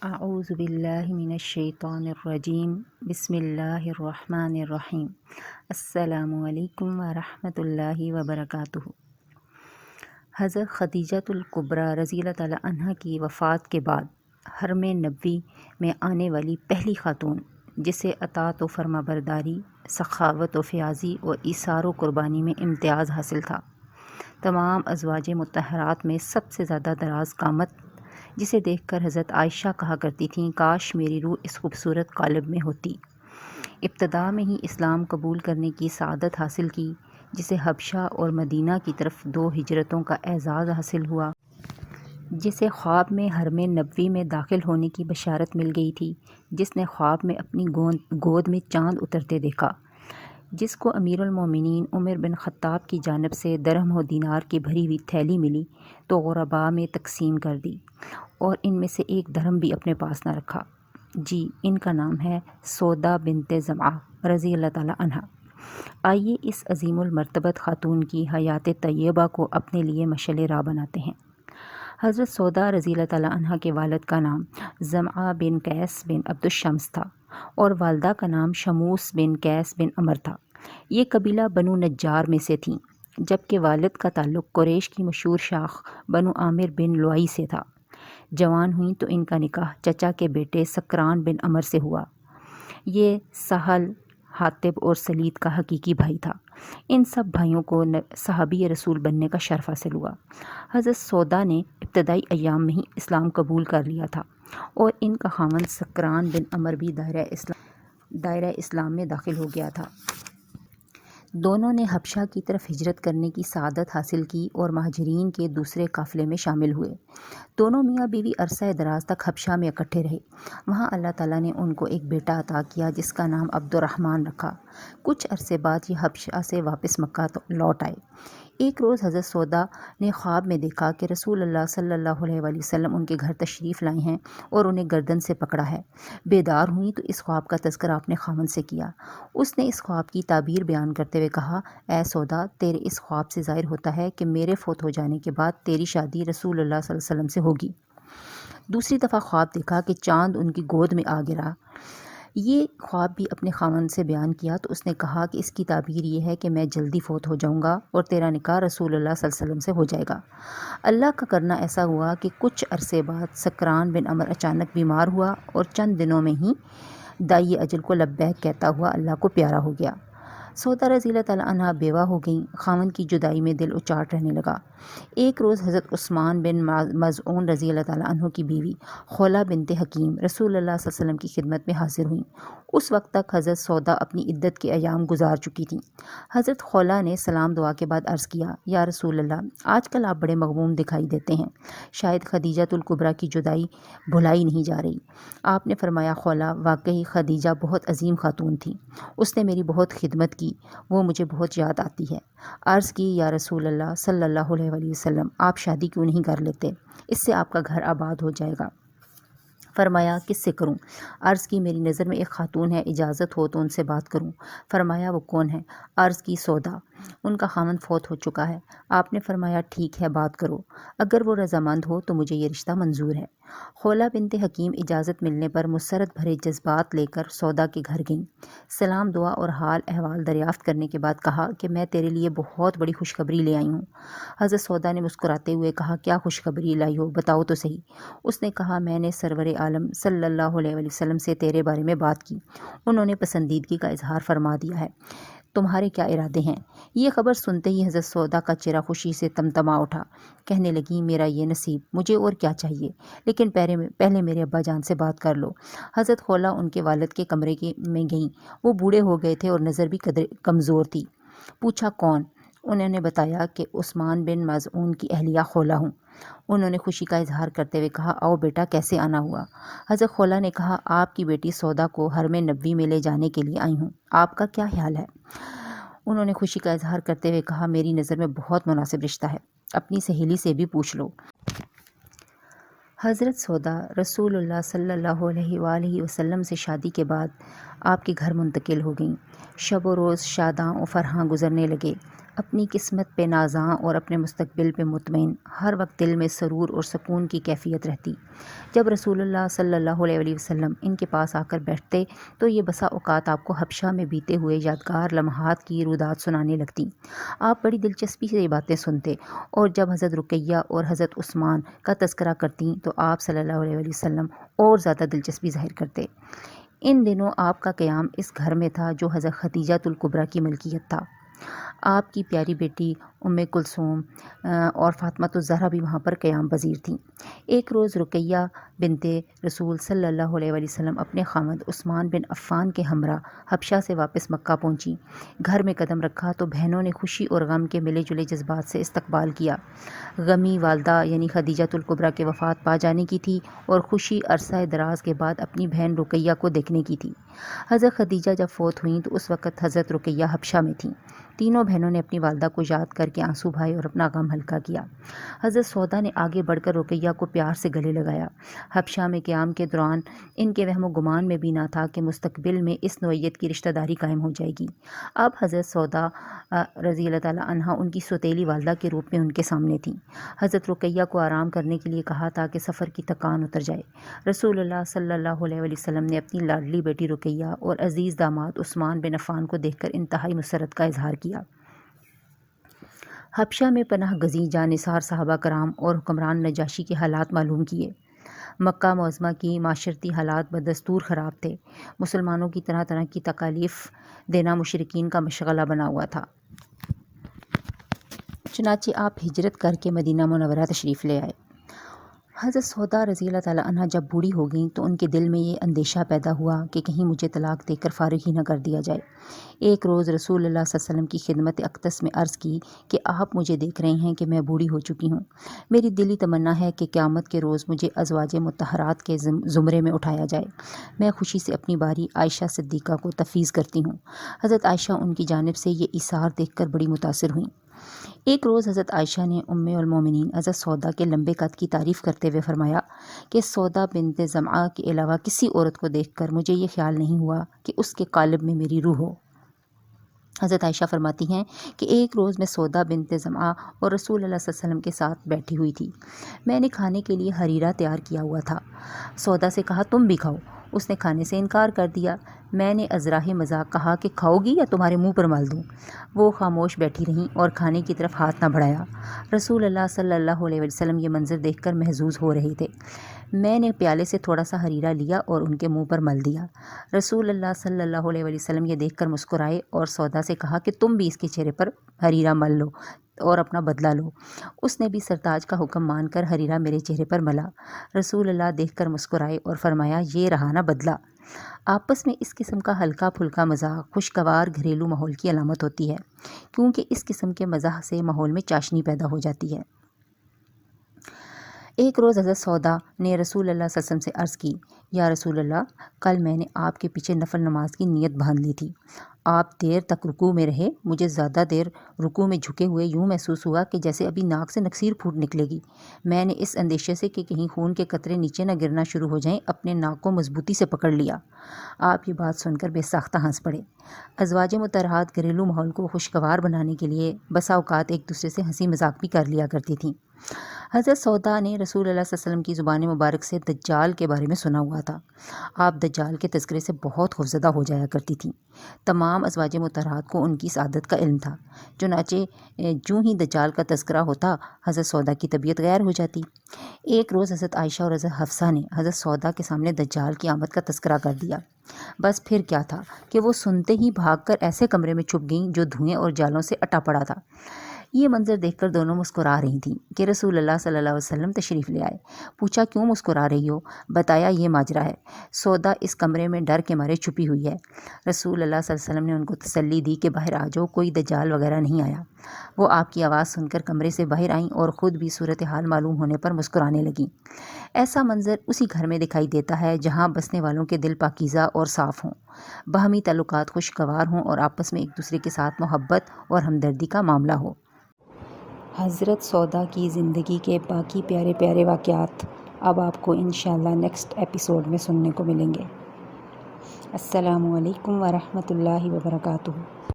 اعوذ باللہ من الشیطان الرجیم بسم اللہ الرحمن الرحیم السلام علیکم ورحمۃ اللہ وبرکاتہ۔ حضرت خدیجۃ الکبریٰ رضی اللہ تعالی عنہ کی وفات کے بعد حرم نبوی میں آنے والی پہلی خاتون جسے اطاعت و فرما برداری، سخاوت و فیاضی و ایثار و قربانی میں امتیاز حاصل تھا۔ تمام ازواج مطہرات میں سب سے زیادہ دراز قامت، جسے دیکھ کر حضرت عائشہ کہا کرتی تھیں کاش میری روح اس خوبصورت قالب میں ہوتی۔ ابتدا میں ہی اسلام قبول کرنے کی سعادت حاصل کی، جسے حبشہ اور مدینہ کی طرف 2 ہجرتوں کا اعزاز حاصل ہوا، جسے خواب میں حرم نبوی میں داخل ہونے کی بشارت مل گئی تھی، جس نے خواب میں اپنی گود میں چاند اترتے دیکھا، جس کو امیر المومنین عمر بن خطاب کی جانب سے درہم و دینار کی بھری ہوئی تھیلی ملی تو غرباء میں تقسیم کر دی، اور ان میں سے 1 درہم بھی اپنے پاس نہ رکھا۔ جی، ان کا نام ہے سودا بنت زمعہ رضی اللہ تعالی عنہ۔ آئیے اس عظیم المرتبت خاتون کی حیات طیبہ کو اپنے لیے مشعل راہ بناتے ہیں۔ حضرت سودا رضی اللہ تعالی عنہ کے والد کا نام زمعہ بن قیس بن عبد الشمس تھا، اور والدہ کا نام شموس بن قیس بن عمر تھا۔ یہ قبیلہ بنو نجار میں سے تھیں، جبکہ والد کا تعلق قریش کی مشہور شاخ بنو عامر بن لؤی سے تھا۔ جوان ہوئیں تو ان کا نکاح چچا کے بیٹے سکران بن عمر سے ہوا۔ یہ سہل، حاطب اور سلید کا حقیقی بھائی تھا۔ ان سب بھائیوں کو صحابی رسول بننے کا شرف حاصل ہوا۔ حضرت سودا نے ابتدائی ایام میں ہی اسلام قبول کر لیا تھا، اور ان کا خاوند سکران بن عمر بھی دائرہ اسلام میں داخل ہو گیا تھا۔ دونوں نے حبشہ کی طرف ہجرت کرنے کی سعادت حاصل کی اور مہاجرین کے دوسرے قافلے میں شامل ہوئے۔ دونوں میاں بیوی عرصہ دراز تک حبشہ میں اکٹھے رہے۔ وہاں اللہ تعالیٰ نے ان کو ایک بیٹا عطا کیا جس کا نام عبد الرحمن رکھا۔ کچھ عرصے بعد یہ حبشہ سے واپس مکہ لوٹ آئے۔ ایک روز حضرت سودا نے خواب میں دیکھا کہ رسول اللہ صلی اللہ علیہ وآلہ وسلم ان کے گھر تشریف لائے ہیں اور انہیں گردن سے پکڑا ہے۔ بیدار ہوئیں تو اس خواب کا تذکرہ اپنے خاوند سے کیا۔ اس نے اس خواب کی تعبیر بیان کرتے ہوئے کہا، اے سودا، تیرے اس خواب سے ظاہر ہوتا ہے کہ میرے فوت ہو جانے کے بعد تیری شادی رسول اللہ صلی اللہ علیہ وسلم سے ہوگی۔ دوسری دفعہ خواب دیکھا کہ چاند ان کی گود میں آ گرا۔ یہ خواب بھی اپنے خاوند سے بیان کیا تو اس نے کہا کہ اس کی تعبیر یہ ہے کہ میں جلدی فوت ہو جاؤں گا اور تیرا نکاح رسول اللہ صلی اللہ علیہ وسلم سے ہو جائے گا۔ اللہ کا کرنا ایسا ہوا کہ کچھ عرصے بعد سکران بن عمر اچانک بیمار ہوا اور چند دنوں میں ہی دائی اجل کو لبیک کہتا ہوا اللہ کو پیارا ہو گیا۔ سودا رضی اللہ تعالیٰ عنہ بیوہ ہو گئیں۔ خاوند کی جدائی میں دل اچاٹ رہنے لگا۔ ایک روز حضرت عثمان بن مظعون رضی اللہ تعالیٰ عنہ کی بیوی خولہ بنت حکیم رسول اللہ صلی اللہ علیہ وسلم کی خدمت میں حاضر ہوئیں۔ اس وقت تک حضرت سودا اپنی عدت کے ایام گزار چکی تھیں۔ حضرت خولہ نے سلام دعا کے بعد عرض کیا، یا رسول اللہ، آج کل آپ بڑے مغموم دکھائی دیتے ہیں، شاید خدیجۃ الکبریٰ کی جدائی بھلائی نہیں جا رہی۔ آپ نے فرمایا، خولہ، واقعی خدیجہ بہت عظیم خاتون تھی، اس نے میری بہت خدمت کی، وہ مجھے بہت یاد آتی ہے۔ عرض کی، یا رسول اللہ صلی اللہ علیہ وآلہ وسلم، آپ شادی کیوں نہیں کر لیتے؟ اس سے آپ کا گھر آباد ہو جائے گا۔ فرمایا، کس سے کروں؟ عرض کی، میری نظر میں ایک خاتون ہے، اجازت ہو تو ان سے بات کروں۔ فرمایا، وہ کون ہے؟ عرض کی، سودا، ان کا خاوند فوت ہو چکا ہے۔ آپ نے فرمایا، ٹھیک ہے، بات کرو، اگر وہ رضامند ہو تو مجھے یہ رشتہ منظور ہے۔ خولہ بنت حکیم اجازت ملنے پر مسرت بھرے جذبات لے کر سودا کے گھر گئیں۔ سلام دعا اور حال احوال دریافت کرنے کے بعد کہا کہ میں تیرے لیے بہت بڑی خوشخبری لے آئی ہوں۔ حضرت سودا نے مسکراتے ہوئے کہا، کیا خوشخبری لائی ہو، بتاؤ تو صحیح۔ اس نے کہا، میں نے سرور عالم صلی اللہ علیہ وآلہ وسلم سے تیرے بارے میں بات کی، انہوں نے پسندیدگی کا اظہار فرما دیا ہے، تمہارے کیا ارادے ہیں؟ یہ خبر سنتے ہی حضرت سودا کا چہرہ خوشی سے تمتما اٹھا۔ کہنے لگی، میرا یہ نصیب، مجھے اور کیا چاہیے، لیکن پہلے میرے ابا جان سے بات کر لو۔ حضرت خولہ ان کے والد کے کمرے میں گئیں۔ وہ بوڑھے ہو گئے تھے اور نظر بھی کمزور تھی۔ پوچھا، کون؟ انہوں نے بتایا کہ عثمان بن مظعون کی اہلیہ خولہ ہوں۔ انہوں نے خوشی کا اظہار کرتے ہوئے کہا، آؤ بیٹا، کیسے آنا ہوا؟ حضرت خولہ نے کہا، آپ کی بیٹی سودا کو حرم نبوی میں لے جانے کے لیے آئی ہوں، آپ کا کیا خیال ہے؟ انہوں نے خوشی کا اظہار کرتے ہوئے کہا، میری نظر میں بہت مناسب رشتہ ہے، اپنی سہیلی سے بھی پوچھ لو۔ حضرت سودا رسول اللہ صلی اللہ علیہ وآلہ وسلم سے شادی کے بعد آپ کے گھر منتقل ہو گئیں۔ شب و روز شاداں و فرحاں گزرنے لگے۔ اپنی قسمت پہ نازاں اور اپنے مستقبل پہ مطمئن، ہر وقت دل میں سرور اور سکون کی کیفیت رہتی۔ جب رسول اللہ صلی اللہ علیہ وسلم ان کے پاس آ کر بیٹھتے تو یہ بسا اوقات آپ کو حبشہ میں بیتے ہوئے یادگار لمحات کی رودات سنانے لگتی۔ آپ بڑی دلچسپی سے یہ باتیں سنتے، اور جب حضرت رقیہ اور حضرت عثمان کا تذکرہ کرتیں تو آپ صلی اللہ علیہ وسلم اور زیادہ دلچسپی ظاہر کرتے۔ ان دنوں آپ کا قیام اس گھر میں تھا جو حضرت خدیجہ الکبریٰ کی ملکیت تھا۔ آپ کی پیاری بیٹی ام کلثوم اور فاطمہ الزہرا بھی وہاں پر قیام پذیر تھیں۔ ایک روز رقیہ بنت رسول صلی اللہ علیہ وسلم اپنے خاوند عثمان بن عفان کے ہمراہ حبشہ سے واپس مکہ پہنچی۔ گھر میں قدم رکھا تو بہنوں نے خوشی اور غم کے ملے جلے جذبات سے استقبال کیا۔ غمی والدہ یعنی خدیجہ الکبریٰ کے وفات پا جانے کی تھی، اور خوشی عرصہ دراز کے بعد اپنی بہن رقیہ کو دیکھنے کی تھی۔ حضرت خدیجہ جب فوت ہوئیں تو اس وقت حضرت رقیہ حبشہ میں تھیں۔ تینوں بہنوں نے اپنی والدہ کو یاد کر کے آنسو بہائے اور اپنا غم ہلکا کیا۔ حضرت سودا نے آگے بڑھ کر رقیہ کو پیار سے گلے لگایا۔ حبشہ میں قیام کے دوران ان کے وہم و گمان میں بھی نہ تھا کہ مستقبل میں اس نوعیت کی رشتہ داری قائم ہو جائے گی۔ اب حضرت سودا رضی اللہ تعالیٰ عنہا ان کی سوتیلی والدہ کے روپ میں ان کے سامنے تھیں۔ حضرت رقیہ کو آرام کرنے کے لیے کہا تھا کہ سفر کی تکان اتر جائے۔ رسول اللہ صلی اللہ علیہ وسلم نے اپنی لاڈلی بیٹی رقیہ اور عزیز داماد عثمان بن عفان کو دیکھ کر انتہائی مسرت کا اظہار کیا۔ حبشہ میں پناہ گزین جانثار صحابہ کرام اور حکمران نجاشی کے حالات معلوم کیے۔ مکہ معظمہ کی معاشرتی حالات بدستور خراب تھے۔ مسلمانوں کی طرح طرح کی تکالیف دینا مشرکین کا مشغلہ بنا ہوا تھا۔ چنانچہ آپ ہجرت کر کے مدینہ منورہ تشریف لے آئے۔ حضرت سودا رضی اللہ تعالیٰ عنہا جب بوڑھی ہو گئیں تو ان کے دل میں یہ اندیشہ پیدا ہوا کہ کہیں مجھے طلاق دے کر فارغ ہی نہ کر دیا جائے۔ ایک روز رسول اللہ صلی اللہ علیہ وسلم کی خدمت اقدس میں عرض کی کہ آپ مجھے دیکھ رہے ہیں کہ میں بوڑھی ہو چکی ہوں۔ میری دلی تمنا ہے کہ قیامت کے روز مجھے ازواج مطہرات کے زمرے میں اٹھایا جائے۔ میں خوشی سے اپنی باری عائشہ صدیقہ کو تفویض کرتی ہوں۔ حضرت عائشہ ان کی جانب سے یہ ایثار دیکھ کر بڑی متاثر ہوئیں۔ ایک روز حضرت عائشہ نے ام المومنین حضرت سودا کے لمبے قد کی تعریف کرتے ہوئے فرمایا کہ سودا بنت زمعہ کے علاوہ کسی عورت کو دیکھ کر مجھے یہ خیال نہیں ہوا کہ اس کے قالب میں میری روح ہو۔ حضرت عائشہ فرماتی ہیں کہ ایک روز میں سودا بنت زمعہ اور رسول اللہ صلی اللہ علیہ وسلم کے ساتھ بیٹھی ہوئی تھی۔ میں نے کھانے کے لیے حریرہ تیار کیا ہوا تھا۔ سودا سے کہا تم بھی کھاؤ۔ اس نے کھانے سے انکار کر دیا۔ میں نے ازراہ مذاق کہا کہ کھاؤ گی یا تمہارے منہ پر مال دوں؟ وہ خاموش بیٹھی رہیں اور کھانے کی طرف ہاتھ نہ بڑھایا۔ رسول اللہ صلی اللہ علیہ وسلم یہ منظر دیکھ کر محظوظ ہو رہے تھے۔ میں نے پیالے سے تھوڑا سا حریرہ لیا اور ان کے منہ پر مل دیا۔ رسول اللہ صلی اللہ علیہ وسلم یہ دیکھ کر مسکرائے اور سودا سے کہا کہ تم بھی اس کے چہرے پر حریرہ مل لو اور اپنا بدلہ لو۔ اس نے بھی سرتاج کا حکم مان کر حریرہ میرے چہرے پر ملا۔ رسول اللہ دیکھ کر مسکرائے اور فرمایا یہ رہا نا بدلہ۔ آپس میں اس قسم کا ہلکا پھلکا مزاح خوشگوار گھریلو ماحول کی علامت ہوتی ہے، کیونکہ اس قسم کے مزاح سے ماحول میں چاشنی پیدا ہو جاتی ہے۔ ایک روز حضرت سودا نے رسول اللہ صلی اللہ علیہ وسلم سے عرض کی یا رسول اللہ، کل میں نے آپ کے پیچھے نفل نماز کی نیت باندھ لی تھی۔ آپ دیر تک رکوع میں رہے۔ مجھے زیادہ دیر رکوع میں جھکے ہوئے یوں محسوس ہوا کہ جیسے ابھی ناک سے نکسیر پھوٹ نکلے گی۔ میں نے اس اندیشے سے کہ کہیں خون کے قطرے نیچے نہ گرنا شروع ہو جائیں اپنے ناک کو مضبوطی سے پکڑ لیا۔ آپ یہ بات سن کر بے ساختہ ہنس پڑے۔ ازواج مطہرات گھریلو ماحول کو خوشگوار بنانے کے لیے بسا اوقات ایک دوسرے سے ہنسی مذاق بھی کر لیا کرتی تھیں۔ حضرت سودا نے رسول اللہ صلی اللہ علیہ وسلم کی زبان مبارک سے دجال کے بارے میں سنا ہوا تھا۔ آپ دجال کے تذکرے سے بہت خوفزدہ ہو جایا کرتی تھیں۔ تمام ازواج مطہرات کو ان کی اس عادت کا علم تھا۔ چنانچہ جوں ہی دجال کا تذکرہ ہوتا حضرت سودا کی طبیعت غیر ہو جاتی۔ ایک روز حضرت عائشہ اور حضرت حفصہ نے حضرت سودا کے سامنے دجال کی آمد کا تذکرہ کر دیا۔ بس پھر کیا تھا کہ وہ سنتے ہی بھاگ کر ایسے کمرے میں چھپ گئیں جو دھوئیں اور جالوں سے اٹا پڑا تھا۔ یہ منظر دیکھ کر دونوں مسکرا رہی تھیں کہ رسول اللہ صلی اللہ علیہ وسلم تشریف لے آئے۔ پوچھا کیوں مسکرا رہی ہو؟ بتایا یہ ماجرا ہے، سودا اس کمرے میں ڈر کے مارے چھپی ہوئی ہے۔ رسول اللہ صلی اللہ علیہ وسلم نے ان کو تسلی دی کہ باہر آ جاؤ، کوئی دجال وغیرہ نہیں آیا۔ وہ آپ کی آواز سن کر کمرے سے باہر آئیں اور خود بھی صورتحال معلوم ہونے پر مسکرانے لگیں۔ ایسا منظر اسی گھر میں دکھائی دیتا ہے جہاں بسنے والوں کے دل پاکیزہ اور صاف ہوں، باہمی تعلقات خوشگوار ہوں اور آپس میں ایک دوسرے کے ساتھ محبت اور ہمدردی کا معاملہ ہو۔ حضرت سودا کی زندگی کے باقی پیارے پیارے واقعات اب آپ کو انشاءاللہ نیکسٹ ایپیسوڈ میں سننے کو ملیں گے۔ السلام علیکم ورحمۃ اللہ وبرکاتہ۔